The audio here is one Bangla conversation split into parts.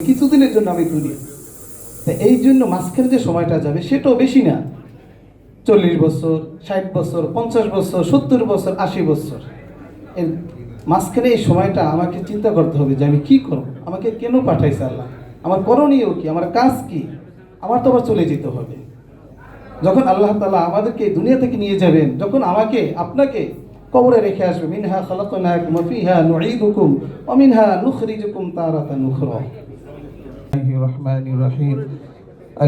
কিছুদিনের জন্য আমি দুনিয়া, এই জন্য মাঝখানে যে সময়টা যাবে সেটাও বেশি না। 40 বছর, 60 বছর, 50 বছর, 70 বছর, 80 বছর, এর মাঝখানে এই সময়টা আমাকে চিন্তা করতে হবে যে আমি কি করব, আমাকে কেন পাঠাইছে আল্লাহ, আমার করণীয় কি, আমার কাজ কি। আমার তো আবার চলে যেতে হবে। যখন আল্লাহ তাআলা আমাদেরকে দুনিয়া থেকে নিয়ে যাবেন, যখন আমাকে আপনাকে কবরে রেখে আসবে, মিনহা খালাকনাকুম ওয়া ফিহা নুঈদুকুম ওয়া মিনহা নুখরিজুকুম তারাতান উখরা। الرحمن الرحيم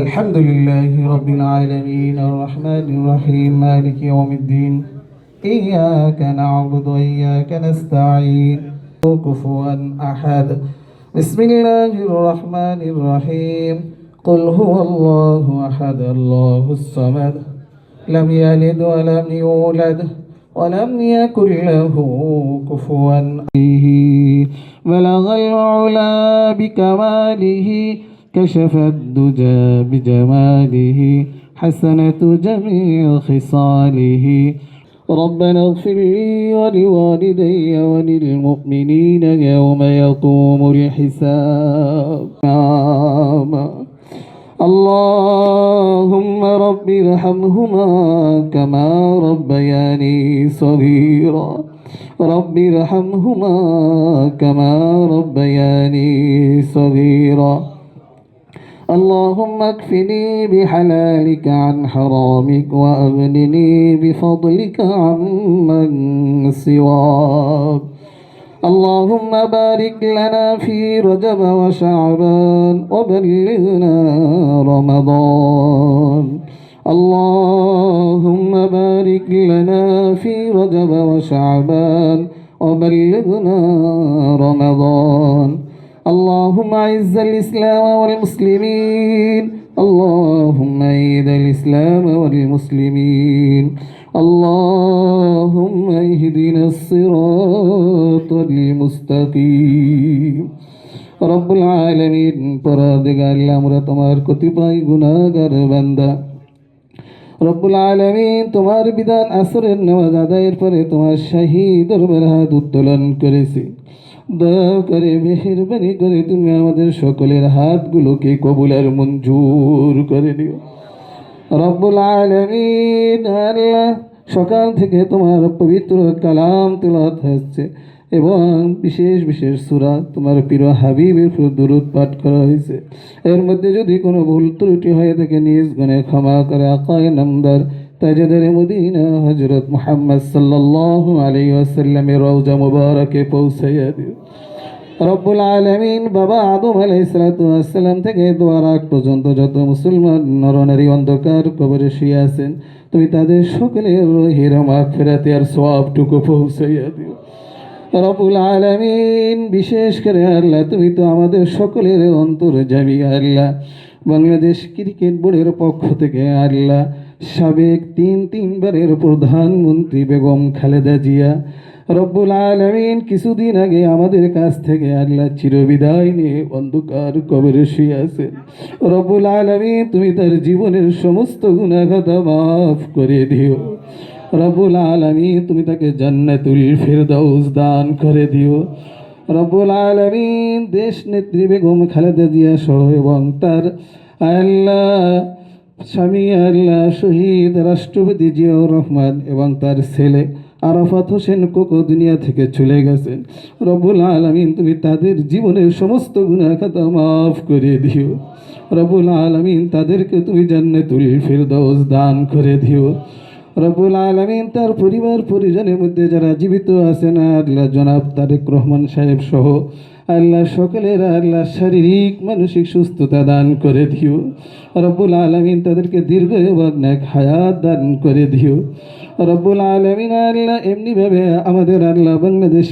الحمد لله رب العالمين الرحمن الرحيم مالك يوم الدين إياك نعبد وإياك نستعين كفوا أحد بسم الله الرحمن الرحيم قل هو الله أحد الله الصمد لم يلد ولم يولد ولم يكن له كفوا أحد بلغ العلا بكماله كشف الدجى بجماله حسنة جميع خصاله ربنا اغفر لي ولوالدي وللمؤمنين يوم يقوم الحساب اللهم رب ارحمهما كما ربياني صغيرا رب ارحمهما كما ربياني صغيرا اللهم اكفني بحلالك عن حرامك وأغنني بفضلك عمن سواك اللهم بارك لنا في رجب وشعبان وبلغنا رمضان اللهم بارك لنا في رجب وشعبان وبلغنا رمضان اللهم أعز الإسلام والمسلمين اللهم أيد الإسلام والمسلمين اللهم اهدنا الصراط المستقيم رب العالمين পরদিগার আমরা তোমার কতিপয় গুনাহগার বান্দা রব্বুল আলামিন তোমার বিধান আসরের নামাজ আদায়ের পরে তোমার শাহী দরবারে হাত উত্তোলন করেছি। দয়া করে মেহেরবানি করে তুমি আমাদের সকলের হাতগুলোকে কবুল আর মঞ্জুর করে নিও রব্বুল আলামিন। আল্লাহ, সকাল থেকে তোমার পবিত্র কালাম তেলাওয়াত হচ্ছে এবং বিশেষ বিশেষ সূরা তোমার প্রিয় হাবিবের উপর দরুদ পাঠ করা হয়েছে। এর মধ্যে যদি কোনো ভুল ত্রুটি হয়ে থাকে নিজ গুণে ক্ষমা করে আকায়ে নামদার তাজদারে মদিনা হযরত মুহাম্মদ সাল্লাল্লাহু আলাইহি ওয়াসাল্লামের রওজা মুবারকে পৌঁছাইয়া দিও রব্বুল আলামিন। বাবা আদম আলাইহিস সালাতু ওয়াস সালাম থেকে দোয়ার আগ পর্যন্ত যত মুসলমান নরনারী অন্ধকার কবরে শুয়ে আছেন, তুমি তাদের সকলের রুহের মাগফিরাত আর সওয়াবটুকু পৌঁছাইয়া দিও রব্বুল আলামিন। বিশেষ করে আল্লাহ, তুমি তো আমাদের সকলের অন্তর্যামী আল্লাহ। বাংলাদেশ ক্রিকেট বোর্ডের পক্ষ থেকে আল্লাহ, সাবেক তিনবারের প্রধানমন্ত্রী বেগম খালেদা জিয়া রব্বুল আলামিন কিছুদিন আগে আমাদের কাছ থেকে আল্লাহ চিরবিদায় নিয়ে অন্ধকার কবরে শুয়ে আছেন। রব্বুল আলামিন, তুমি তার জীবনের সমস্ত গুনাহ খাতা মাফ করে দিও রব্বুল আলামিন। তুমি তাকে জান্নাতুল ফেরদাউস দান করে দিও রব্বুল আলামিন। দেশ নেত্রী বেগম খালেদা জিয়া সহ এবং তার আল্লাহ স্বামী আল্লাহ শহীদ রাষ্ট্রপতি জিয়াউর রহমান এবং তার ছেলে আরাফাত হোসেন কোকো দুনিয়া থেকে চলে গেছেন। রব্বুল আলামিন, তুমি তাদের জীবনের সমস্ত গুনাহ খাতা মাফ করে দিও রব্বুল আলামিন। তাদেরকে তুমি জান্নাতুল ফেরদাউস দান করে দিও রব্বুল আলামিন। তার পরিবার পরিজনের মধ্যে যারা জীবিত আছেন আল্লাহ, জনাব তারেক রহমান সাহেব সহ আল্লাহ সকলের আল্লাহ শারীরিক মানসিক সুস্থতা দান করে দিও রব্বুল আলামিন। তাদেরকে দীর্ঘ এবং নেক হায়াত দান করে দিও রব্বুল আলামিন। আল্লাহ, এমনিভাবে আমাদের আল্লাহ বাংলাদেশ